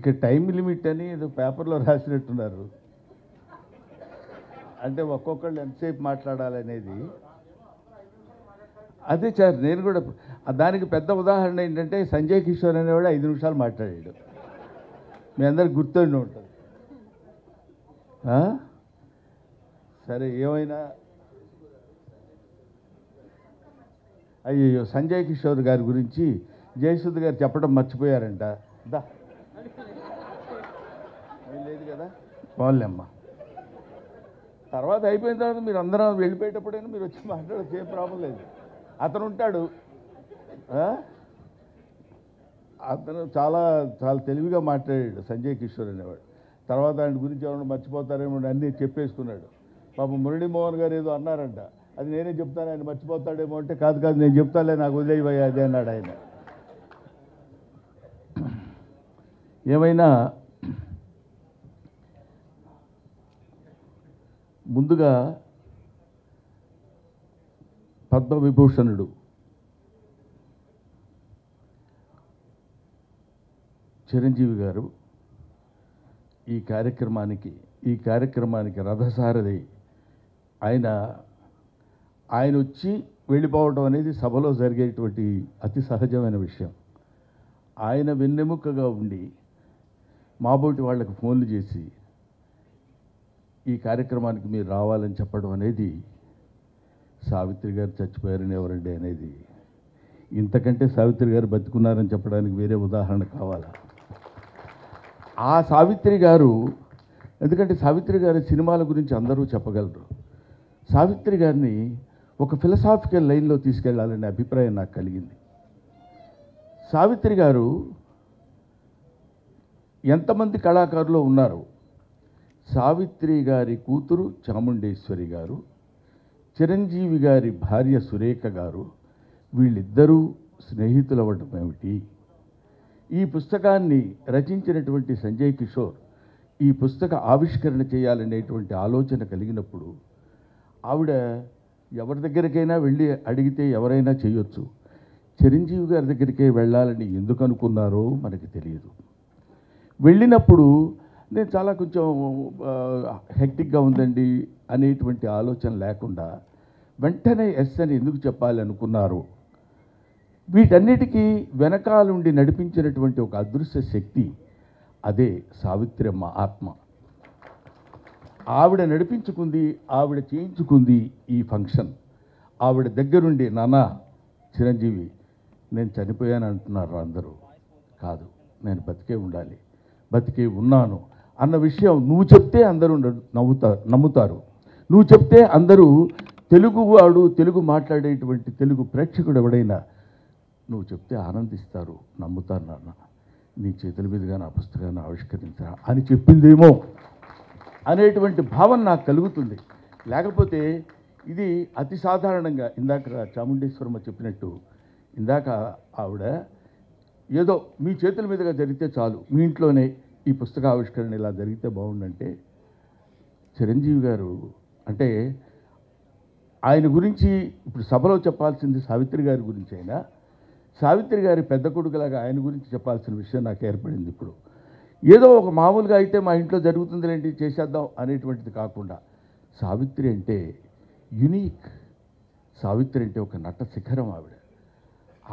ఇక time limit అని ఏదో పేపర్లో రాసినట్టున్నారు. అంటే ఒక్కొక్కళ్ళు ఎంతసేపు మాట్లాడాలనేది. అదే సార్, నేను కూడా దానికి పెద్ద ఉదాహరణ ఏంటంటే సంజయ్ కిషోర్ అనేవాడు 5 నిమిషాలు మాట్లాడాడు. మీ అందరికి గుర్తుండి ఉంటుంది. సరే, ఏమైనా అయ్యో సంజయ్ కిషోర్ గారి గురించి జయసుధ్ గారు చెప్పడం మర్చిపోయారంట. లేదు కదా, పోలేమ్మా. తర్వాత అయిపోయిన తర్వాత మీరు అందరం వెళ్ళిపోయేటప్పుడైనా మీరు వచ్చి మాట్లాడచ్చు, ఏం ప్రాబ్లం లేదు. అతను ఉంటాడు, అతను చాలా చాలా తెలివిగా మాట్లాడాడు సంజయ్ కిషోర్ అనేవాడు. తర్వాత ఆయన గురించి ఎవరైనా మర్చిపోతారేమో అన్నీ చెప్పేసుకున్నాడు. పాపం మురళీమోహన్ గారు ఏదో అన్నారంట, అది నేనే చెప్తాను, ఆయన మర్చిపోతాడేమో అంటే, కాదు కాదు నేను చెప్తాలే, నాకు వదిలేయవయ్యా అదే అన్నాడు ఆయన. ఏమైనా ముందుగా పద్మవిభూషణుడు చిరంజీవి గారు ఈ కార్యక్రమానికి రథసారథి ఆయన వచ్చి వెళ్ళిపోవడం అనేది సభలో జరిగేటువంటి అతి సహజమైన విషయం. ఆయన వెన్నెముకగా ఉండి మాబోటి వాళ్ళకి ఫోన్లు చేసి ఈ కార్యక్రమానికి మీరు రావాలని చెప్పడం అనేది, సావిత్రి గారు చచ్చిపోయారని ఎవరండి అనేది, ఇంతకంటే సావిత్రి గారు బతుకున్నారని చెప్పడానికి వేరే ఉదాహరణ కావాలా? ఆ సావిత్రి గారు, ఎందుకంటే సావిత్రి గారి సినిమాల గురించి అందరూ చెప్పగలరు. సావిత్రి గారిని ఒక ఫిలసాఫికల్ లైన్లో తీసుకెళ్లాలనే అభిప్రాయం నాకు కలిగింది. సావిత్రి గారు ఎంతమంది కళాకారులు ఉన్నారు? సావిత్రి గారి కూతురు చాముండేశ్వరి గారు, చిరంజీవి గారి భార్య సురేఖ గారు, వీళ్ళిద్దరూ స్నేహితులవ్వటం ఏమిటి? ఈ పుస్తకాన్ని రచించినటువంటి సంజయ్ కిషోర్ ఈ పుస్తక ఆవిష్కరణ చేయాలనేటువంటి ఆలోచన కలిగినప్పుడు ఆవిడ ఎవరి దగ్గరికైనా వెళ్ళి అడిగితే ఎవరైనా చేయొచ్చు, చిరంజీవి గారి దగ్గరికే వెళ్ళాలని ఎందుకు అనుకున్నారో మనకి తెలియదు. వెళ్ళినప్పుడు నేను చాలా కొంచెం హెక్టిక్గా ఉందండి అనేటువంటి ఆలోచన లేకుండా వెంటనే ఎస్ అని ఎందుకు చెప్పాలి అనుకున్నారు? వీటన్నిటికీ వెనకాలుండి నడిపించినటువంటి ఒక అదృశ్య శక్తి, అదే సావిత్రమ్మ ఆత్మ. ఆవిడ నడిపించుకుంది, ఆవిడ చేయించుకుంది ఈ ఫంక్షన్. ఆవిడ దగ్గరుండి, నాన్న చిరంజీవి నేను చనిపోయాను అంటున్నారు అందరూ, కాదు నేను బతికే ఉండాలి, బతికే ఉన్నాను అన్న విషయం నువ్వు చెప్తే అందరూ నమ్ముతారు. నువ్వు చెప్తే అందరూ, తెలుగువాడు, తెలుగు మాట్లాడేటువంటి తెలుగు ప్రేక్షకుడు ఎవడైనా నువ్వు చెప్తే ఆనందిస్తారు, నమ్ముతారు. నాన్న నీ చేతుల మీదుగా నా పుస్తకాన్ని ఆవిష్కరించా అని చెప్పిందేమో అనేటువంటి భావన నాకు కలుగుతుంది. లేకపోతే ఇది అతి సాధారణంగా ఇందాక చాముండేశ్వరమ్మ చెప్పినట్టు, ఇందాక ఆవిడ ఏదో మీ చేతుల మీదుగా జరిగితే చాలు, మీ ఇంట్లోనే ఈ పుస్తక ఆవిష్కరణ ఇలా జరిగితే బాగుండంటే, చిరంజీవి గారు అంటే ఆయన గురించి ఇప్పుడు సభలో చెప్పాల్సింది సావిత్రి గారి గురించి అయినా, సావిత్రి గారి పెద్ద కొడుకులాగా ఆయన గురించి చెప్పాల్సిన విషయం నాకు ఏర్పడింది. ఇప్పుడు ఏదో ఒక మామూలుగా అయితే మా ఇంట్లో జరుగుతుందిలేంటి చేసేద్దాం అనేటువంటిది కాకుండా, సావిత్రి అంటే యునీక్. సావిత్రి అంటే ఒక నట శిఖరం.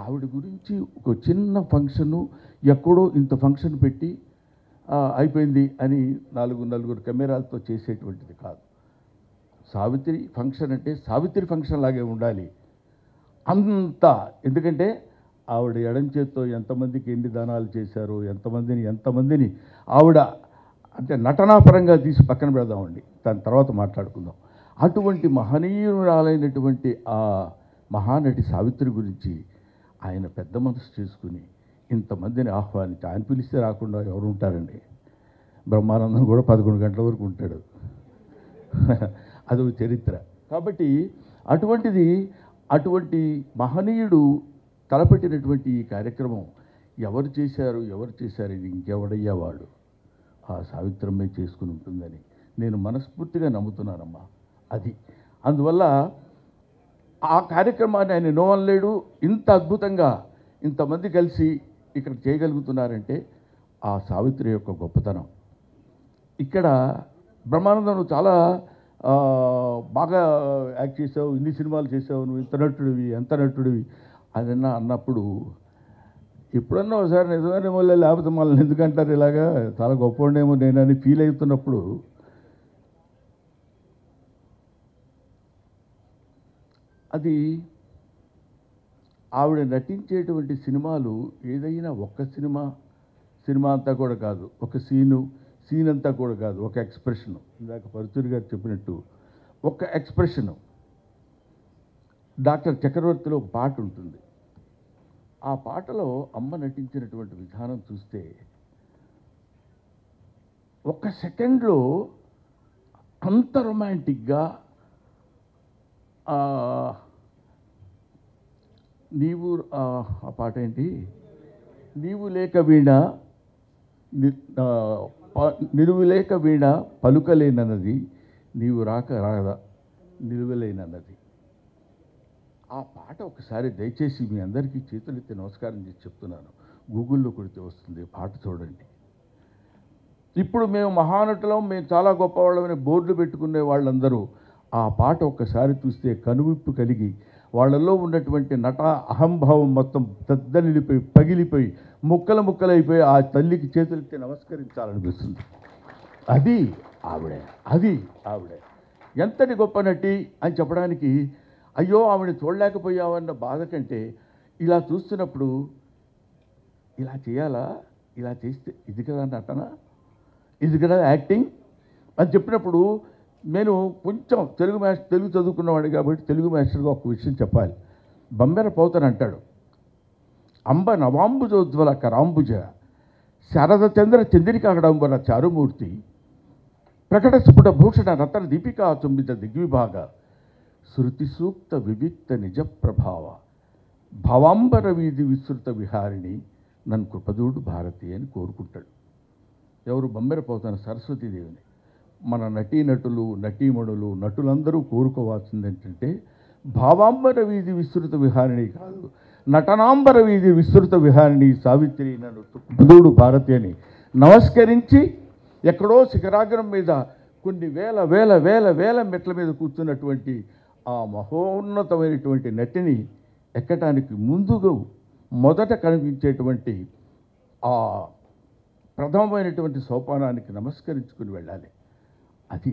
ఆవిడ గురించి ఒక చిన్న ఫంక్షను ఎక్కడో ఇంత ఫంక్షన్ పెట్టి అయిపోయింది అని నలుగురు కెమెరాలతో చేసేటువంటిది కాదు. సావిత్రి ఫంక్షన్ అంటే సావిత్రి ఫంక్షన్ లాగే ఉండాలి అంతా. ఎందుకంటే ఆవిడ ఎడం చేత్తో ఎంతమందికి ఎన్ని దానాలు చేశారో, ఎంతమందిని ఆవిడ అంటే నటనాపరంగా తీసి పక్కన పెడదామండి, దాని తర్వాత మాట్లాడుకుందాం. అటువంటి మహనీయురాలైనటువంటి ఆ మహానటి సావిత్రి గురించి ఆయన పెద్ద మనసు చేసుకుని ఇంతమందిని ఆహ్వానించి, ఆయన పిలిస్తే రాకుండా ఎవరు ఉంటారండి? బ్రహ్మానందం కూడా 11 గంటల వరకు ఉంటాడు, అదొక చరిత్ర. కాబట్టి అటువంటి మహనీయుడు తలపెట్టినటువంటి ఈ కార్యక్రమం ఎవరు చేశారు ఇది ఇంకెవడయ్యా వాడు? ఆ సావిత్రమ్మే చేసుకుని ఉంటుందని నేను మనస్ఫూర్తిగా నమ్ముతున్నానమ్మా. అది అందువల్ల ఆ కార్యక్రమాన్ని ఆయన నోవనలేడు. ఇంత అద్భుతంగా ఇంతమంది కలిసి ఇక్కడ చేయగలుగుతున్నారంటే ఆ సావిత్రి యొక్క గొప్పతనం. ఇక్కడ బ్రహ్మానందం నువ్వు చాలా బాగా యాక్ట్ చేసావు, ఇన్ని సినిమాలు చేసావు, నువ్వు ఇంత నటుడివి ఎంత నటుడివి అదన్నా అన్నప్పుడు ఎప్పుడన్నా ఒకసారి నిజమైన మళ్ళీ లేకపోతే మళ్ళీ ఎందుకంటారు ఇలాగా చాలా గొప్పవాడేమో నేనని ఫీల్ అవుతున్నప్పుడు అది ఆవిడ నటించేటువంటి సినిమాలు ఏదైనా ఒక్క సినిమా అంతా కూడా కాదు, ఒక సీన్ అంతా కూడా కాదు, ఒక ఎక్స్ప్రెషను. ఇందాక పరుచూరి గారు చెప్పినట్టు ఒక ఎక్స్ప్రెషను. డాక్టర్ చక్రవర్తిలో ఒక పాట ఉంటుంది. ఆ పాటలో అమ్మ నటించినటువంటి విధానం చూస్తే ఒక్క సెకండ్లో అంత రొమాంటిక్గా నీవు ఆ పాట ఏంటి, నీవు లేక వీణ నిలువు లేక వీణ పలుకలేనన్నది, నీవు రాదా నిలువలేనన్నది. ఆ పాట ఒకసారి దయచేసి మీ అందరికీ చేతులెత్తి నమస్కారం చేసి చెప్తున్నాను, గూగుల్లో కొడితే వస్తుంది, పాట చూడండి. ఇప్పుడు మేము మహానటులం, మేము చాలా గొప్పవాళ్ళమని బోర్డులు పెట్టుకునే వాళ్ళందరూ ఆ పాట ఒక్కసారి చూస్తే కనువిప్పు కలిగి వాళ్ళల్లో ఉన్నటువంటి నట అహంభావం మొత్తం దద్దలిపోయి పగిలిపోయి ముక్కలైపోయి ఆ తల్లికి చేతులెత్తి నమస్కరించాలనిపిస్తుంది. అది ఆవిడే ఎంతటి గొప్ప నటి అని చెప్పడానికి, అయ్యో ఆవిడ చూడలేకపోయామన్న బాధ కంటే ఇలా చూస్తున్నప్పుడు ఇలా చేయాలా, ఇలా చేస్తే ఇది కదా నటన, ఇది కదా యాక్టింగ్ అని చెప్పినప్పుడు నేను కొంచెం తెలుగు చదువుకున్నవాడు కాబట్టి తెలుగు మాస్టర్గా ఒక విషయం చెప్పాలి. బంబెర పోతన అంటాడు, అంబ నవాంబుజోజ్వల కరాంబుజ శారద చంద్ర చంద్రికాకడంబర చారుమూర్తి ప్రకట స్ఫుట భూషణ రతన దీపికా చుంబిత దిగ్విభాగ శృతి సూక్త వివిక్త నిజ ప్రభావ భవాంబర వీధి విస్తృత విహారిణి నన్ను కృపదూడు భారతి అని కోరుకుంటాడు. ఎవరు? బంబెర పోతన సరస్వతీదేవిని. మన నటీనటులు నటీమణులు నటులందరూ కోరుకోవాల్సింది ఏంటంటే భావాంబర వీధి విస్తృత విహారిణి కాదు, నటనాంబర వీధి విస్తృత విహారిణి సావిత్రి నన్ను కృపదూడు భారతి అని నమస్కరించి ఎక్కడో శిఖరాగ్రం మీద కొన్ని వేల మెట్ల మీద కూర్చున్నటువంటి ఆ మహోన్నతమైనటువంటి నటిని ఎక్కటానికి ముందుగా మొదట కనిపించేటువంటి ఆ ప్రథమమైనటువంటి సోపానానికి నమస్కరించుకుని వెళ్ళాలి. అది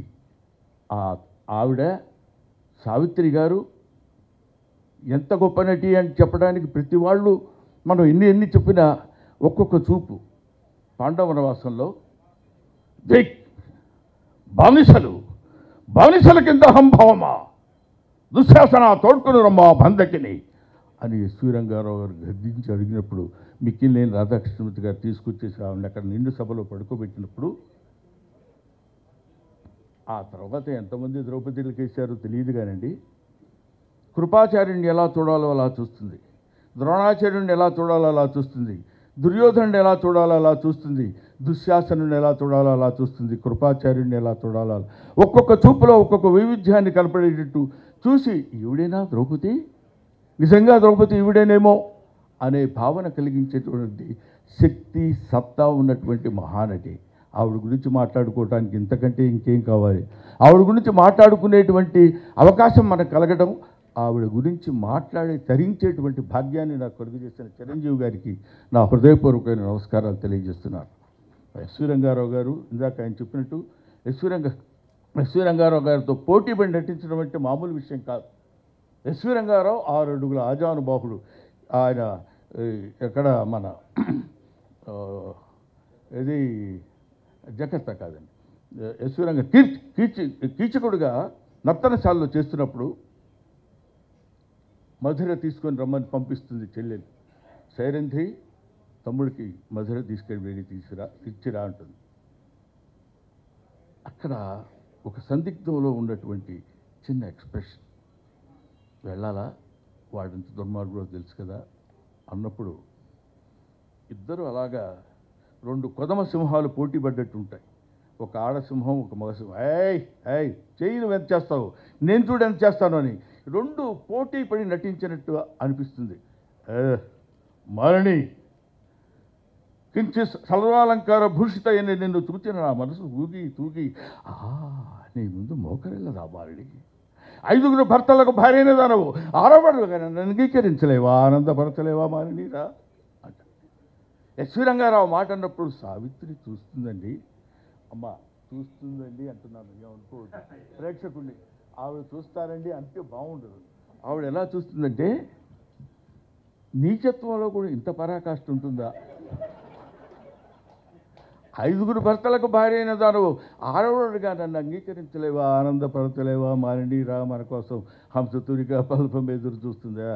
ఆవిడ సావిత్రి గారు ఎంత గొప్ప నటి అని చెప్పడానికి ప్రతి వాళ్ళు మనం ఎన్ని చెప్పినా ఒక్కొక్క చూపు. పాండవ వనవాసంలో దిక్ బానిసల కింద అహంభావమా దుశ్శాసన తోడ్కొని రమ్మా బంధకిని అని ఎస్వి రంగారావు గారు గద్దించి అడిగినప్పుడు మిక్కిలినేని రాధాకృష్ణమూర్తి గారు తీసుకొచ్చేసి ఆవిడ అక్కడ నిండు సభలో పడుకోబెట్టినప్పుడు ఆ తర్వాత ఎంతమంది ద్రౌపదీలకు వేశారో తెలియదు కానండి, కృపాచార్యుని ఎలా చూడాలో అలా చూస్తుంది, ద్రోణాచార్యుని ఎలా చూడాలో అలా చూస్తుంది, దుర్యోధనుని ఎలా చూడాలో అలా చూస్తుంది, దుశ్శాసనుని ఎలా చూడాలో అలా చూస్తుంది, కృపాచార్యుని ఎలా చూడాలో ఒక్కొక్క చూపులో ఒక్కొక్క వైవిధ్యాన్ని కనపడేటట్టు చూసి ఈవిడేనా ద్రౌపది, నిజంగా ద్రౌపది ఈవిడేనేమో అనే భావన కలిగించేటువంటి శక్తి సత్తా ఉన్నటువంటి మహానటి. ఆవిడ గురించి మాట్లాడుకోవడానికి ఇంతకంటే ఇంకేం కావాలి? ఆవిడ గురించి మాట్లాడుకునేటువంటి అవకాశం మనకు కలగడం, ఆవిడ గురించి మాట్లాడి తరించేటువంటి భాగ్యాన్ని నాకు కలుగు చేసిన చిరంజీవి గారికి నా హృదయపూర్వకమైన నమస్కారాలు తెలియజేస్తున్నాను. ఎస్వి రంగారావు గారు ఇందాక ఆయన చెప్పినట్టు ఎస్వి రంగారావు గారితో పోటీ పడి నటించడం అంటే మామూలు విషయం కాదు. ఎస్వి రంగారావు 6 అడుగుల ఆజానుబాహుడు. ఆయన ఎక్కడ మన ఇది జకర్తా కాదండి, ఎస్వి రంగ కీచకుడుగా నర్తనశాలలో చేస్తున్నప్పుడు మధుర తీసుకొని రమ్మని పంపిస్తుంది చెల్లెలు. సైరంధ్రి తమ్ముడికి మధుర తీసుకెళ్ళి వేడి ఇచ్చిరా అంటుంది. అక్కడ ఒక సందిగ్ధంలో ఉన్నటువంటి చిన్న ఎక్స్ప్రెషన్, వెళ్ళాలా వాడింత దుర్మార్గుడో తెలుసు కదా అన్నప్పుడు ఇద్దరు అలాగా 2 కొదమ సింహాలు పోటీ పడ్డట్టు ఉంటాయి. ఒక ఆడసింహం, ఒక మగసింహం. ఏయ్ చెయ్యి నువ్వు ఎంత చేస్తావు, నేను చూడు ఎంత చేస్తాను అని 2 పోటీ పడి నటించినట్టు అనిపిస్తుంది. మారణి కించి సర్వాలంకార భూషిత అయిన నిన్ను చూచిన నా మనసు ఊగి తూగి నీ ముందు మోకరిల్లదా బాలుడికి 5 భర్తలకు భార్యనే దానవు 6వడుగా నన్ను అంగీకరించలేవా ఆనందపరచలేవా మాలినీరా అంట. ఎస్వి రంగారావు మాట అన్నప్పుడు సావిత్రి చూస్తుందండి, అమ్మ చూస్తుందండి అంటున్నాను, ఏమనుకోవద్దు ప్రేక్షకుడిని. ఆవిడ చూస్తారండి అంటే బాగుండదు. ఆవిడ ఎలా చూస్తుందంటే, నీచత్వంలో కూడా ఇంత పరాకాష్ఠ ఉంటుందా? 5 భర్తలకు భార్య అయిన దాను 6వడుగా నన్ను అంగీకరించలేవా ఆనందపడతలేవా మాలినీరా మన కోసం హంసతూరిగా పల్పం ఎదురు చూస్తుందా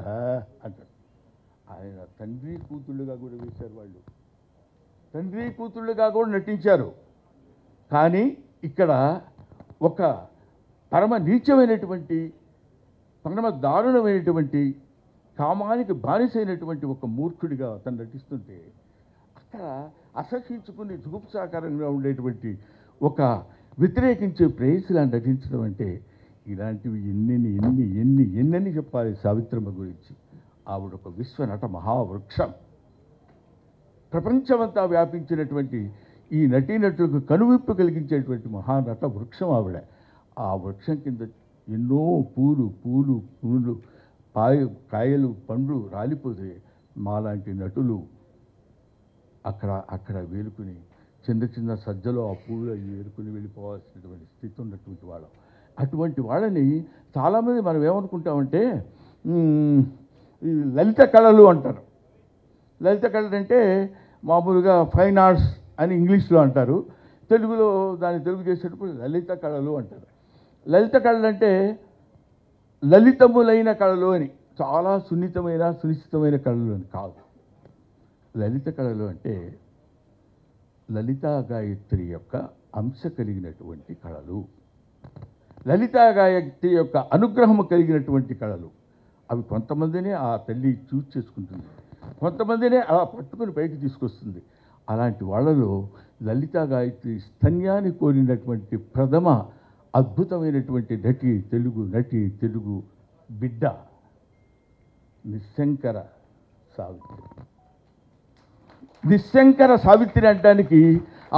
అంటాడు. ఆయన తండ్రి కూతుళ్ళుగా కూడా వేశారు, వాళ్ళు తండ్రి కూతుళ్ళుగా కూడా నటించారు. కానీ ఇక్కడ ఒక పరమ నీచమైనటువంటి పరమ దారుణమైనటువంటి కామానికి బానిసైనటువంటి ఒక మూర్ఖుడిగా అతను నటిస్తుంటే, అక్కడ అసహించుకుని జుగుప్సాకారంగా ఉండేటువంటి ఒక వ్యతిరేకించే ప్రేయసిలా నటించడం అంటే, ఇలాంటివి ఎన్నెన్ని చెప్పాలి సావిత్రమ్మ గురించి. ఆవిడ ఒక విశ్వనట మహావృక్షం, ప్రపంచమంతా వ్యాపించినటువంటి ఈ నటీనటులకు కనువిప్పు కలిగించేటువంటి మహానట వృక్షం ఆవిడ. ఆ వృక్షం కింద ఎన్నో పూలు కాయలు పండ్లు రాలిపోతే మాలాంటి నటులు అక్కడ వేలుకుని చిన్న సజ్జలో ఆ పూలు అవి వేలుకుని వెళ్ళిపోవాల్సినటువంటి స్థితి ఉన్నటువంటి వాళ్ళం. అటువంటి వాళ్ళని చాలామంది మనం ఏమనుకుంటామంటే ఈ లలిత కళలు అంటారు. లలిత కళలు అంటే మామూలుగా ఫైన్ ఆర్ట్స్ అని ఇంగ్లీష్లో అంటారు, తెలుగులో దాన్ని తెలుగు చేసేటప్పుడు లలిత కళలు అంటారు. లలిత కళలు అంటే లలితములైన కళలు అని, చాలా సునిశ్చితమైన కళలు అని కాదు. లలిత కళలు అంటే లలితా గాయత్రి యొక్క అంశ కలిగినటువంటి కళలు, లలితా గాయత్రి యొక్క అనుగ్రహం కలిగినటువంటి కళలు. అవి కొంతమందినే ఆ తల్లి చూస్ చేసుకుంటుంది, కొంతమందినే అలా పట్టుకుని పైకి తీసుకొస్తుంది. అలాంటి వాళ్ళలో లలితా గాయత్రి స్తన్యాన్ని కోరినటువంటి ప్రథమ అద్భుతమైనటువంటి తెలుగు బిడ్డ నిశంకర సావిత్రి. నిశంకర సావిత్రి అనడానికి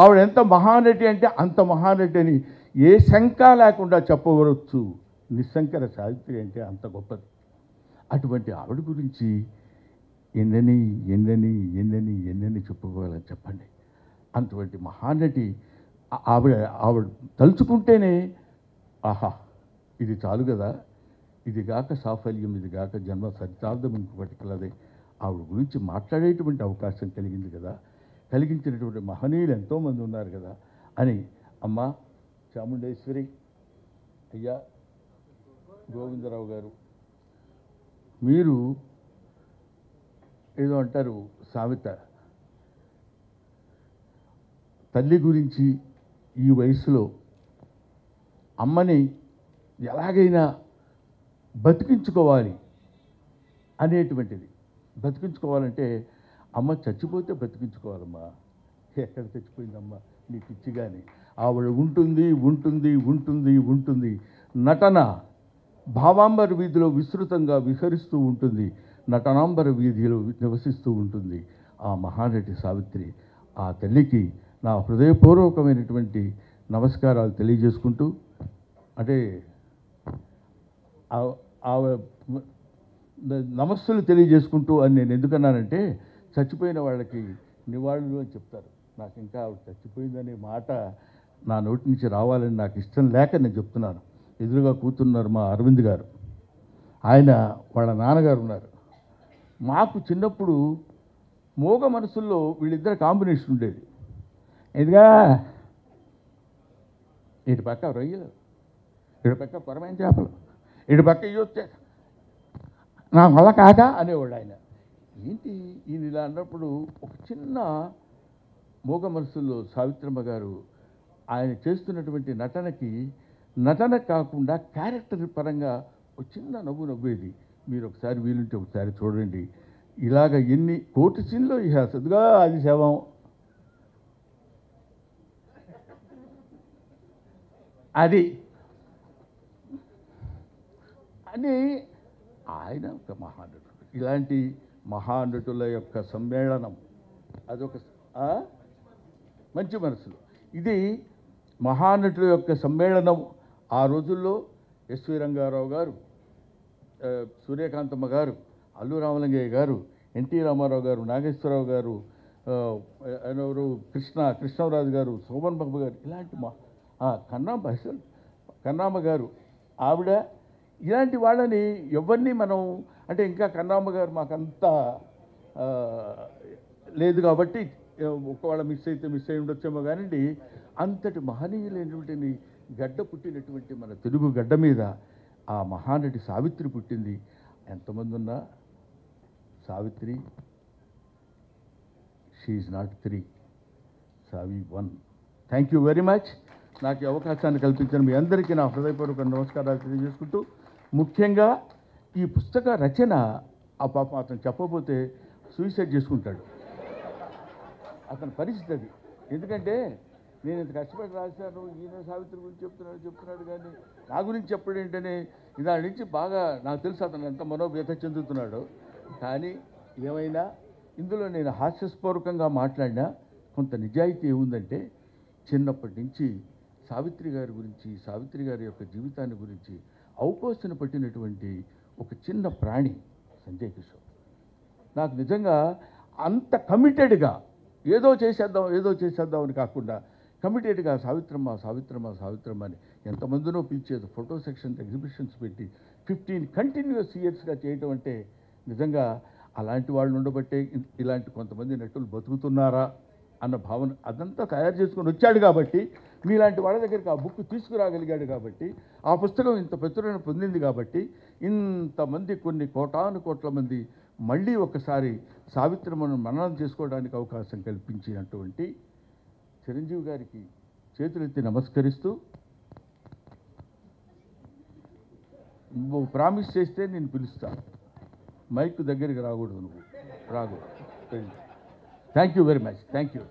ఆవిడ ఎంత మహానటి అంటే అంత మహానటి అని ఏ శంక లేకుండా చెప్పవచ్చు. నిశంకర సావిత్రి అంటే అంత గొప్పది. అటువంటి ఆవిడ గురించి ఎన్నెన్ని చెప్పుకోవాలని చెప్పండి. అటువంటి మహానటి ఆవిడ తలుచుకుంటేనే ఆహా ఇది చాలు కదా, ఇది గాక సాఫల్యం, ఇది గాక జన్మ సరితార్థం ఇంకొకటి కలదే. ఆవిడ గురించి మాట్లాడేటువంటి అవకాశం కలిగింది కదా, కలిగించినటువంటి మహనీయులు ఎంతోమంది ఉన్నారు కదా అని. అమ్మ చాముండేశ్వరి, అయ్యా గోవిందరావు గారు, మీరు ఏదో అంటారు సామెత, తల్లి గురించి ఈ వయసులో అమ్మని ఎలాగైనా బతికించుకోవాలి అనేటువంటిది. బతికించుకోవాలంటే అమ్మ చచ్చిపోతే బతికించుకోవాలమ్మా. ఎక్కడ చచ్చిపోయిందమ్మా నీ పిచ్చి కానీ. ఆవిడ ఉంటుంది. నటన భావాంబర వీధిలో విస్తృతంగా విహరిస్తూ ఉంటుంది, నటనాంబర వీధిలో నివసిస్తూ ఉంటుంది ఆ మహానటి సావిత్రి. ఆ తల్లికి నా హృదయపూర్వకమైనటువంటి నమస్కారాలు తెలియజేసుకుంటూ, అంటే నమస్సులు తెలియజేసుకుంటూ అని నేను ఎందుకన్నానంటే, చచ్చిపోయిన వాళ్ళకి నివాళులు అని చెప్తారు. నాకు ఇంకా ఆవిడ చచ్చిపోయిందనే మాట నా నోటి నుంచి రావాలని నాకు ఇష్టం లేక నేను చెప్తున్నాను. ఎదురుగా కూర్చున్నారు మా అరవింద్ గారు, ఆయన వాళ్ళ నాన్నగారు ఉన్నారు. మాకు చిన్నప్పుడు మోగ మనసుల్లో వీళ్ళిద్దరు కాంబినేషన్ ఉండేది. ఇదిగా ఇటు పక్క రొయ్యలు, ఇటు పక్క కొరమైన చేపలు, ఇటు పక్క ఇయ్యొచ్చే నా వల్ల కాక అనేవాడు ఆయన. ఏంటి ఈయన ఇలా అన్నప్పుడు ఒక చిన్న మోగ మనసుల్లో సావిత్రమ్మ గారు ఆయన చేస్తున్నటువంటి నటన కాకుండా క్యారెక్టర్ పరంగా ఒక చిన్న నవ్వేది. మీరు ఒకసారి వీలుంటే ఒకసారి చూడండి. ఇలాగ ఎన్ని కోటి సీన్లో సదుగా అది శవం, అది అని ఆయన ఒక మహానటుడు. ఇలాంటి మహానటుల యొక్క సమ్మేళనం, అదొక ఆ? మంచి మనసులు. ఇది మహానటుల యొక్క సమ్మేళనం. ఆ రోజుల్లో ఎస్వి రంగారావు గారు, సూర్యకాంతమ్మ గారు, అల్లు రామలింగయ్య గారు, ఎన్టీ రామారావు గారు, నాగేశ్వరరావు గారు, ఎవరు కృష్ణరాజు గారు, సోమన్ బాబు గారు, ఇలాంటి కన్నామ్మ గారు, ఆవిడ, ఇలాంటి వాళ్ళని ఎవరిని మనం అంటే ఇంకా కన్నామ్మ గారు మాకంతా లేదు కాబట్టి ఒకవేళ మిస్ అయి ఉండొచ్చేమో కానివ్వండి. అంతటి మహనీయులైనటువంటి గడ్డ పుట్టినటువంటి మన తెలుగు గడ్డ మీద ఆ మహానటి సావిత్రి పుట్టింది. ఎంతమంది ఉన్నా Savitri, she's not 3, Savi 1. Thank you very much. నాకు ఈ అవకాశాన్ని కల్పించిన మీ అందరికీ నా హృదయపూర్వక నమస్కారాలు తెలియజేసుకుంటూ, ముఖ్యంగా ఈ పుస్తక రచన ఆ పాపం అతను చెప్పబోతే సూసైడ్ చేసుకుంటాడు. అతని పరిస్థితి అది. ఎందుకంటే నేను ఇంత కష్టపడి రాశాను, ఈయన సావిత్రి గురించి చెప్తున్నాడు కానీ నా గురించి చెప్పడం ఏంటనే దాని నుంచి బాగా నాకు తెలుసు అతను ఎంత మనోవ్యత చెందుతున్నాడో. కానీ ఏమైనా ఇందులో నేను హాస్యస్పూర్వకంగా మాట్లాడినా కొంత నిజాయితీ ఏముందంటే, చిన్నప్పటి నుంచి సావిత్రి గారి గురించి, సావిత్రి గారి యొక్క జీవితాన్ని గురించి అవపోసన పట్టినటువంటి ఒక చిన్న ప్రాణి సంజయ్ కిషోర్. నాకు నిజంగా అంత కమిటెడ్గా ఏదో చేసేద్దాం అని కాకుండా కమిటెడ్గా సావిత్రమ్మ అని ఎంతమందినో పిలిచేది, ఫోటో సెక్షన్స్, ఎగ్జిబిషన్స్ పెట్టి 15 కంటిన్యూస్ ఇయర్స్గా చేయటం అంటే నిజంగా అలాంటి వాళ్ళు ఉండబట్టే ఇలాంటి కొంతమంది నటులు బతుకుతున్నారా అన్న భావన అదంతా తయారు చేసుకొని వచ్చాడు కాబట్టి, మీలాంటి వాళ్ళ దగ్గరికి ఆ బుక్ తీసుకురాగలిగాడు కాబట్టి, ఆ పుస్తకం ఇంత ప్రచురణ పొందింది కాబట్టి, ఇంతమంది కొన్ని కోట్ల మంది మళ్ళీ ఒకసారి సావిత్రమ్మను మననం చేసుకోవడానికి అవకాశం కల్పించినటువంటి చిరంజీవి గారికి చేతులెత్తి నమస్కరిస్తూ, నువ్వు ప్రామిస్ చేస్తే నేను పిలుస్తాను, మైక్ దగ్గరికి రాకూడదు, నువ్వు రాకూడదు. Thank you very much. Thank you.